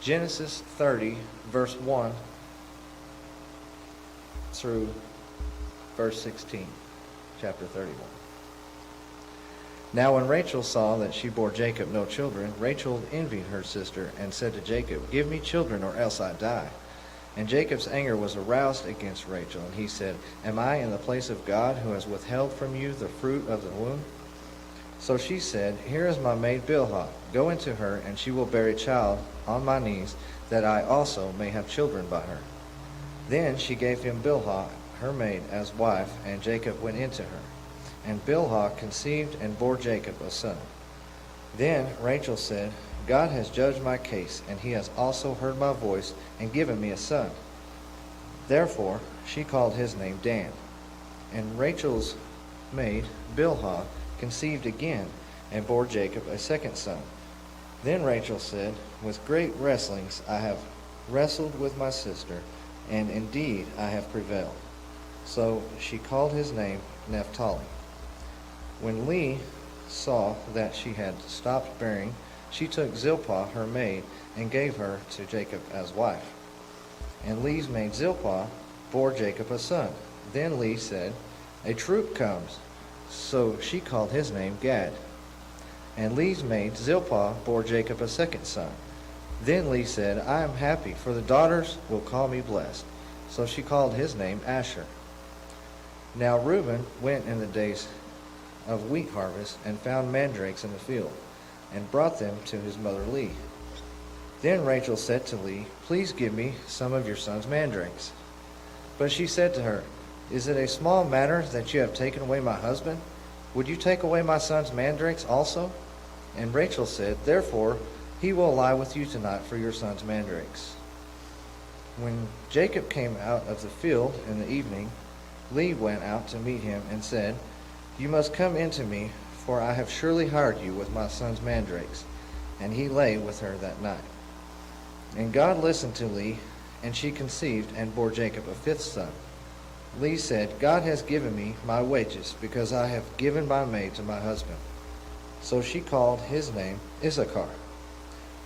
Genesis 30, verse 1 through verse 16, chapter 31. Now when Rachel saw that she bore Jacob no children, Rachel envied her sister and said to Jacob, "Give me children, or else I die." And Jacob's anger was aroused against Rachel, and he said, "Am I in the place of God, who has withheld from you the fruit of the womb?" So she said, "Here is my maid Bilhah. Go into her, and she will bear a child on my knees, that I also may have children by her." Then she gave him Bilhah, her maid, as wife, and Jacob went into her. And Bilhah conceived and bore Jacob a son. Then Rachel said, "God has judged my case, and he has also heard my voice and given me a son." Therefore she called his name Dan. And Rachel's maid Bilhah conceived again and bore Jacob a second son. Then Rachel said, "With great wrestlings I have wrestled with my sister, and indeed I have prevailed." So she called his name Naphtali. When Leah saw that she had stopped bearing, she took Zilpah her maid and gave her to Jacob as wife. And Leah's maid Zilpah bore Jacob a son. Then Leah said, "A troop comes." So she called his name Gad. And Leah's maid Zilpah bore Jacob a second son. Then Leah said, "I am happy, for the daughters will call me blessed." So she called his name Asher. Now Reuben went in the days of wheat harvest and found mandrakes in the field, and brought them to his mother Leah. Then Rachel said to Leah, "Please give me some of your son's mandrakes." But she said to her, "Is it a small matter that you have taken away my husband? Would you take away my son's mandrakes also?" And Rachel said, "Therefore he will lie with you tonight for your son's mandrakes." When Jacob came out of the field in the evening, Leah went out to meet him and said, "You must come in to me, for I have surely hired you with my son's mandrakes." And he lay with her that night. And God listened to Leah, and she conceived and bore Jacob a fifth son. Leah said, "God has given me my wages, because I have given my maid to my husband." So she called his name Issachar.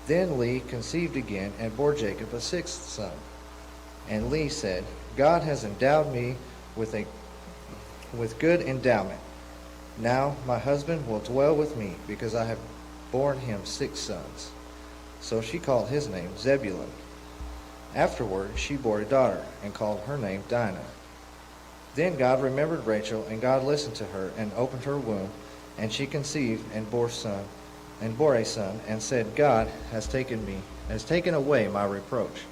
Then Leah conceived again and bore Jacob a sixth son. And Leah said, "God has endowed me with good endowment. Now my husband will dwell with me, because I have borne him 6 sons." So she called his name Zebulun. Afterward she bore a daughter, and called her name Dinah. Then God remembered Rachel, and God listened to her, and opened her womb, and she conceived and bore a son, and said, "God has taken away my reproach."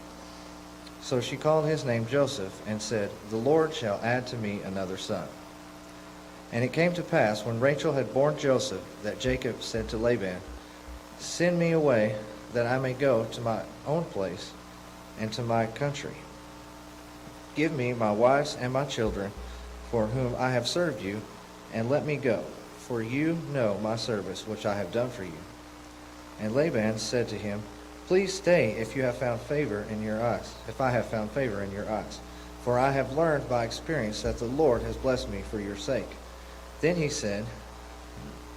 So she called his name Joseph, and said, "The Lord shall add to me another son." And it came to pass, when Rachel had borne Joseph, that Jacob said to Laban, "Send me away, that I may go to my own place and to my country. Give me my wives and my children, for whom I have served you, and let me go, for you know my service which I have done for you." And Laban said to him, "Please stay, if you have found favor in your eyes, if I have found favor in your eyes, for I have learned by experience that the Lord has blessed me for your sake." Then he said,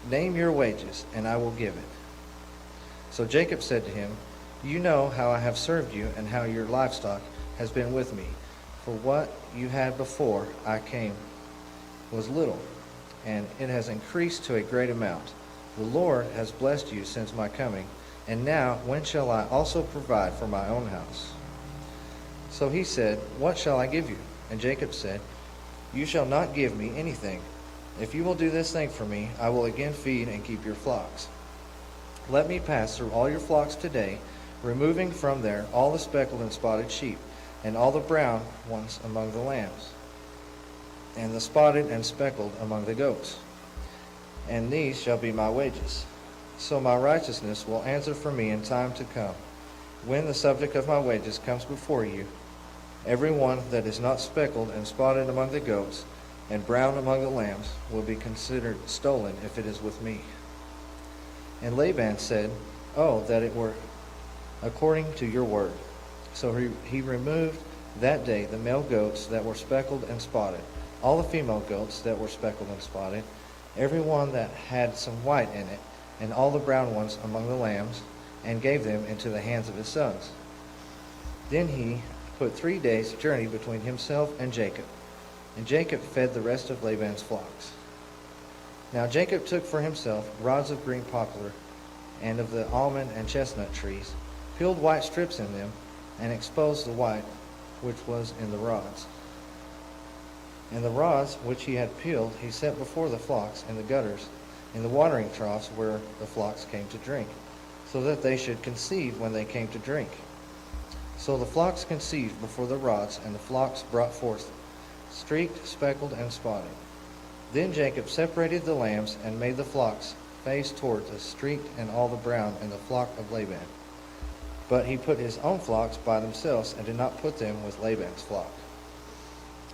"Name your wages, and I will give it." So Jacob said to him, "You know how I have served you, and how your livestock has been with me. For what you had before I came was little, and it has increased to a great amount. The Lord has blessed you since my coming, and now when shall I also provide for my own house?" So he said, "What shall I give you?" And Jacob said, "You shall not give me anything. If you will do this thing for me, I will again feed and keep your flocks. Let me pass through all your flocks today, removing from there all the speckled and spotted sheep, and all the brown ones among the lambs, and the spotted and speckled among the goats. And these shall be my wages. So my righteousness will answer for me in time to come. When the subject of my wages comes before you, every one that is not speckled and spotted among the goats, and brown among the lambs, will be considered stolen if it is with me." And Laban said, "Oh, that it were according to your word." So he removed that day the male goats that were speckled and spotted, all the female goats that were speckled and spotted, every one that had some white in it, and all the brown ones among the lambs, and gave them into the hands of his sons. Then he put 3 days' journey between himself and Jacob, and Jacob fed the rest of Laban's flocks. Now Jacob took for himself rods of green poplar, and of the almond and chestnut trees, peeled white strips in them, and exposed the white which was in the rods. And the rods which he had peeled he set before the flocks in the gutters, in the watering troughs where the flocks came to drink, so that they should conceive when they came to drink. So the flocks conceived before the rods, and the flocks brought forth, streaked, speckled, and spotted. Then Jacob separated the lambs, and made the flocks face toward the streaked and all the brown in the flock of Laban. But he put his own flocks by themselves, and did not put them with Laban's flock.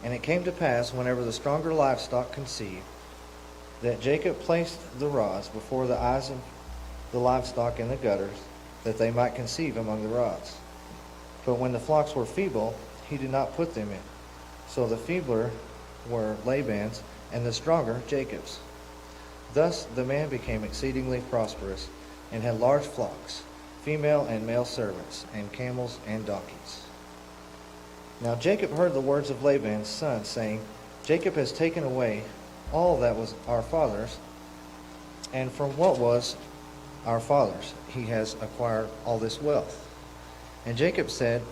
And it came to pass, whenever the stronger livestock conceived, that Jacob placed the rods before the eyes of the livestock in the gutters, that they might conceive among the rods. But when the flocks were feeble, he did not put them in. So the feebler were Laban's, and the stronger Jacob's. Thus the man became exceedingly prosperous, and had large flocks, female and male servants, and camels and donkeys. Now Jacob heard the words of Laban's son, saying, Jacob has taken away all that was our father's, and from what was our father's he has acquired all this wealth. And Jacob said,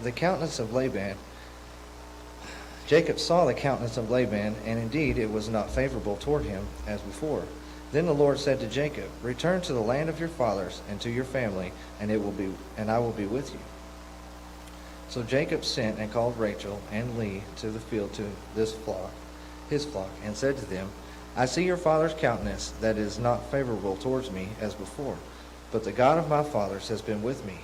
Jacob saw the countenance of Laban, and indeed it was not favorable toward him as before. Then the Lord said to Jacob, Return to the land of your fathers and to your family, and I will be with you. So Jacob sent and called Rachel and Leah to the field to his flock, and said to them, I see your father's countenance that is not favorable towards me as before, but the God of my fathers has been with me.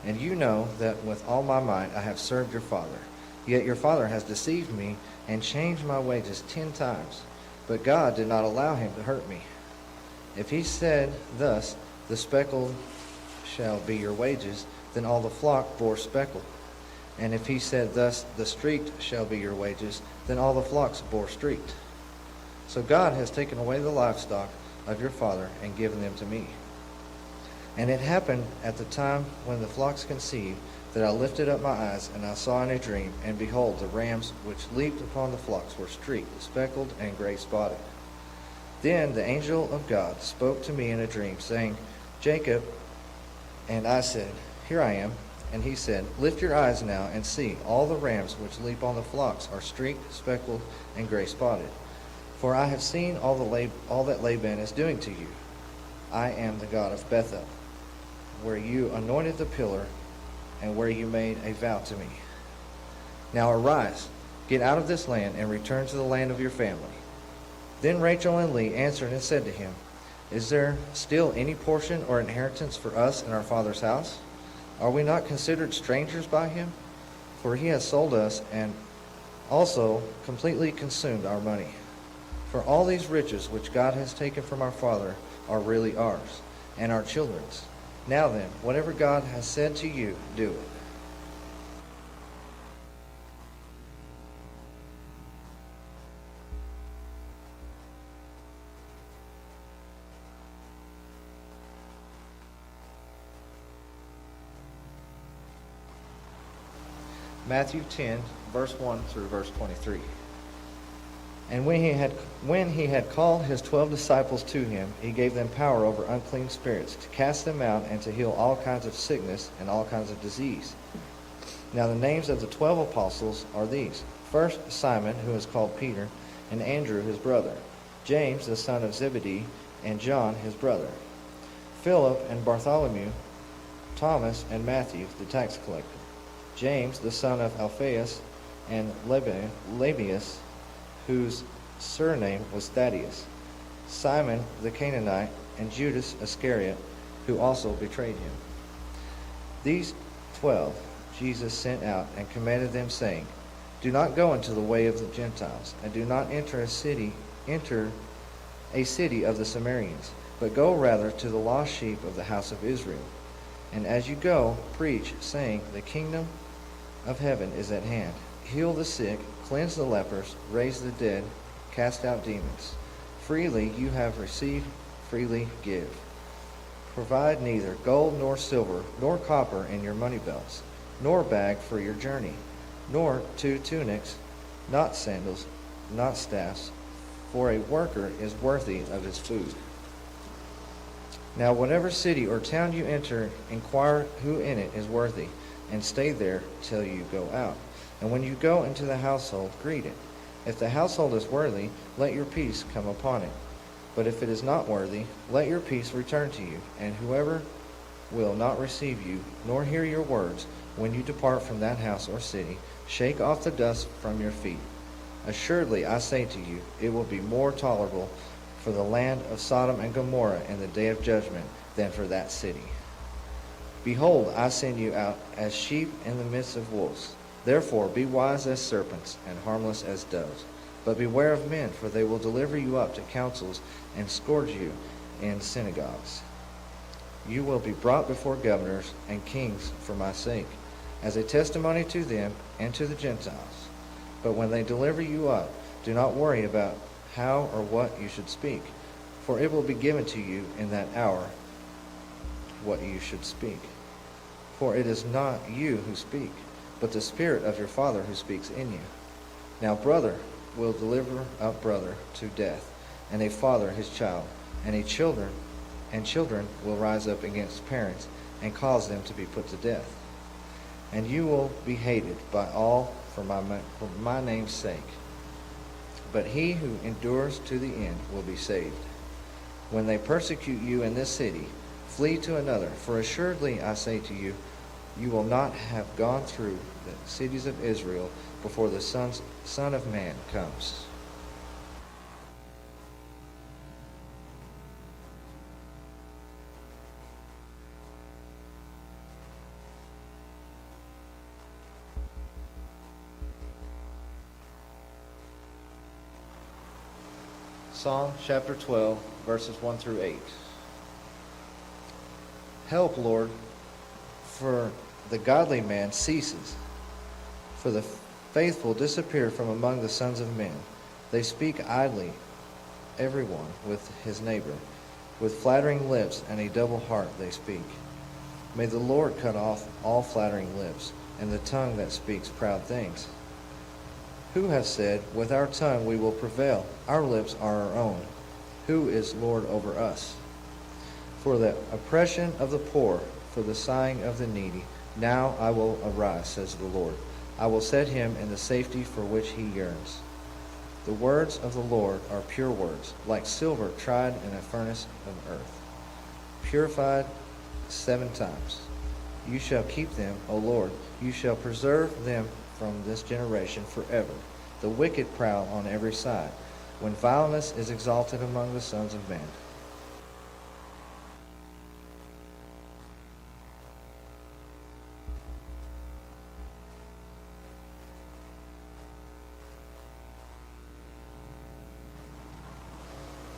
And you know that with all my might I have served your father. Yet your father has deceived me and changed my wages 10 times. But God did not allow him to hurt me. If he said thus, the speckled shall be your wages, then all the flock bore speckled. And if he said thus, the streaked shall be your wages, then all the flocks bore streaked. So God has taken away the livestock of your father and given them to me. And it happened at the time when the flocks conceived, that I lifted up my eyes, and I saw in a dream, and behold, the rams which leaped upon the flocks were streaked, speckled, and gray spotted. Then the angel of God spoke to me in a dream, saying, Jacob. And I said, Here I am. And he said, Lift your eyes now, and see, all the rams which leap on the flocks are streaked, speckled, and gray spotted. For I have seen all that Laban is doing to you. I am the God of Bethel, where you anointed the pillar, and where you made a vow to me. Now arise, get out of this land, and return to the land of your family. Then Rachel and Leah answered and said to him, Is there still any portion or inheritance for us in our father's house? Are we not considered strangers by him? For he has sold us and also completely consumed our money. For all these riches which God has taken from our father are really ours, and our children's. Now then, whatever God has said to you, do it. Matthew 10, verse 1 through verse 23. And when he had called his 12 disciples to him, he gave them power over unclean spirits, to cast them out and to heal all kinds of sickness and all kinds of disease. Now the names of the 12 apostles are these. First, Simon, who is called Peter, and Andrew his brother, James the son of Zebedee, and John his brother, Philip and Bartholomew, Thomas and Matthew the tax collector, James the son of Alphaeus, and Lebbaeus, whose surname was Thaddeus, Simon the Canaanite, and Judas Iscariot, who also betrayed him. These 12 Jesus sent out and commanded them, saying, Do not go into the way of the Gentiles, and do not enter a city of the Samaritans, but go rather to the lost sheep of the house of Israel. And as you go, preach, saying, The kingdom of heaven is at hand. Heal the sick, cleanse the lepers, raise the dead, cast out demons. Freely you have received, freely give. Provide neither gold nor silver nor copper in your money belts, nor bag for your journey, nor 2 tunics, not sandals, not staffs, for a worker is worthy of his food. Now whatever city or town you enter, inquire who in it is worthy, and stay there till you go out. And when you go into the household, greet it. If the household is worthy, let your peace come upon it. But if it is not worthy, let your peace return to you. And whoever will not receive you, nor hear your words, when you depart from that house or city, shake off the dust from your feet. Assuredly, I say to you, it will be more tolerable for the land of Sodom and Gomorrah in the day of judgment than for that city. Behold, I send you out as sheep in the midst of wolves. Therefore be wise as serpents and harmless as doves. But beware of men, for they will deliver you up to councils and scourge you in synagogues. You will be brought before governors and kings for my sake, as a testimony to them and to the Gentiles. But when they deliver you up, do not worry about how or what you should speak, for it will be given to you in that hour what you should speak. For it is not you who speak, but the Spirit of your Father who speaks in you. Now brother will deliver up brother to death, and a father his child, and children will rise up against parents and cause them to be put to death. And you will be hated by all for my name's sake. But he who endures to the end will be saved. When they persecute you in this city, flee to another, for assuredly I say to you, you will not have gone through the cities of Israel before the Son of Man comes. Psalm chapter 12, verses 1 through 8. Help, Lord, for the godly man ceases, for the faithful disappear from among the sons of men. They speak idly, everyone with his neighbor. With flattering lips and a double heart they speak. May the Lord cut off all flattering lips, and the tongue that speaks proud things. Who has said, with our tongue we will prevail, our lips are our own. Who is Lord over us? For the oppression of the poor, for the sighing of the needy, now I will arise, says the Lord. I will set him in the safety for which he yearns. The words of the Lord are pure words, like silver tried in a furnace of earth, purified 7 times. You shall keep them, O Lord. You shall preserve them from this generation forever. The wicked prowl on every side, when vileness is exalted among the sons of men.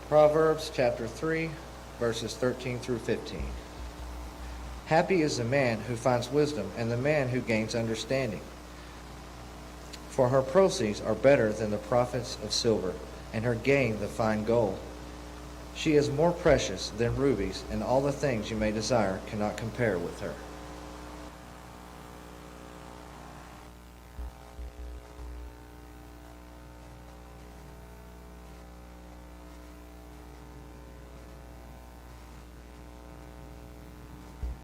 Proverbs chapter 3, verses 13 through 15. Happy is the man who finds wisdom, and the man who gains understanding. For her proceeds are better than the profits of silver, and her gain the fine gold. She is more precious than rubies, and all the things you may desire cannot compare with her.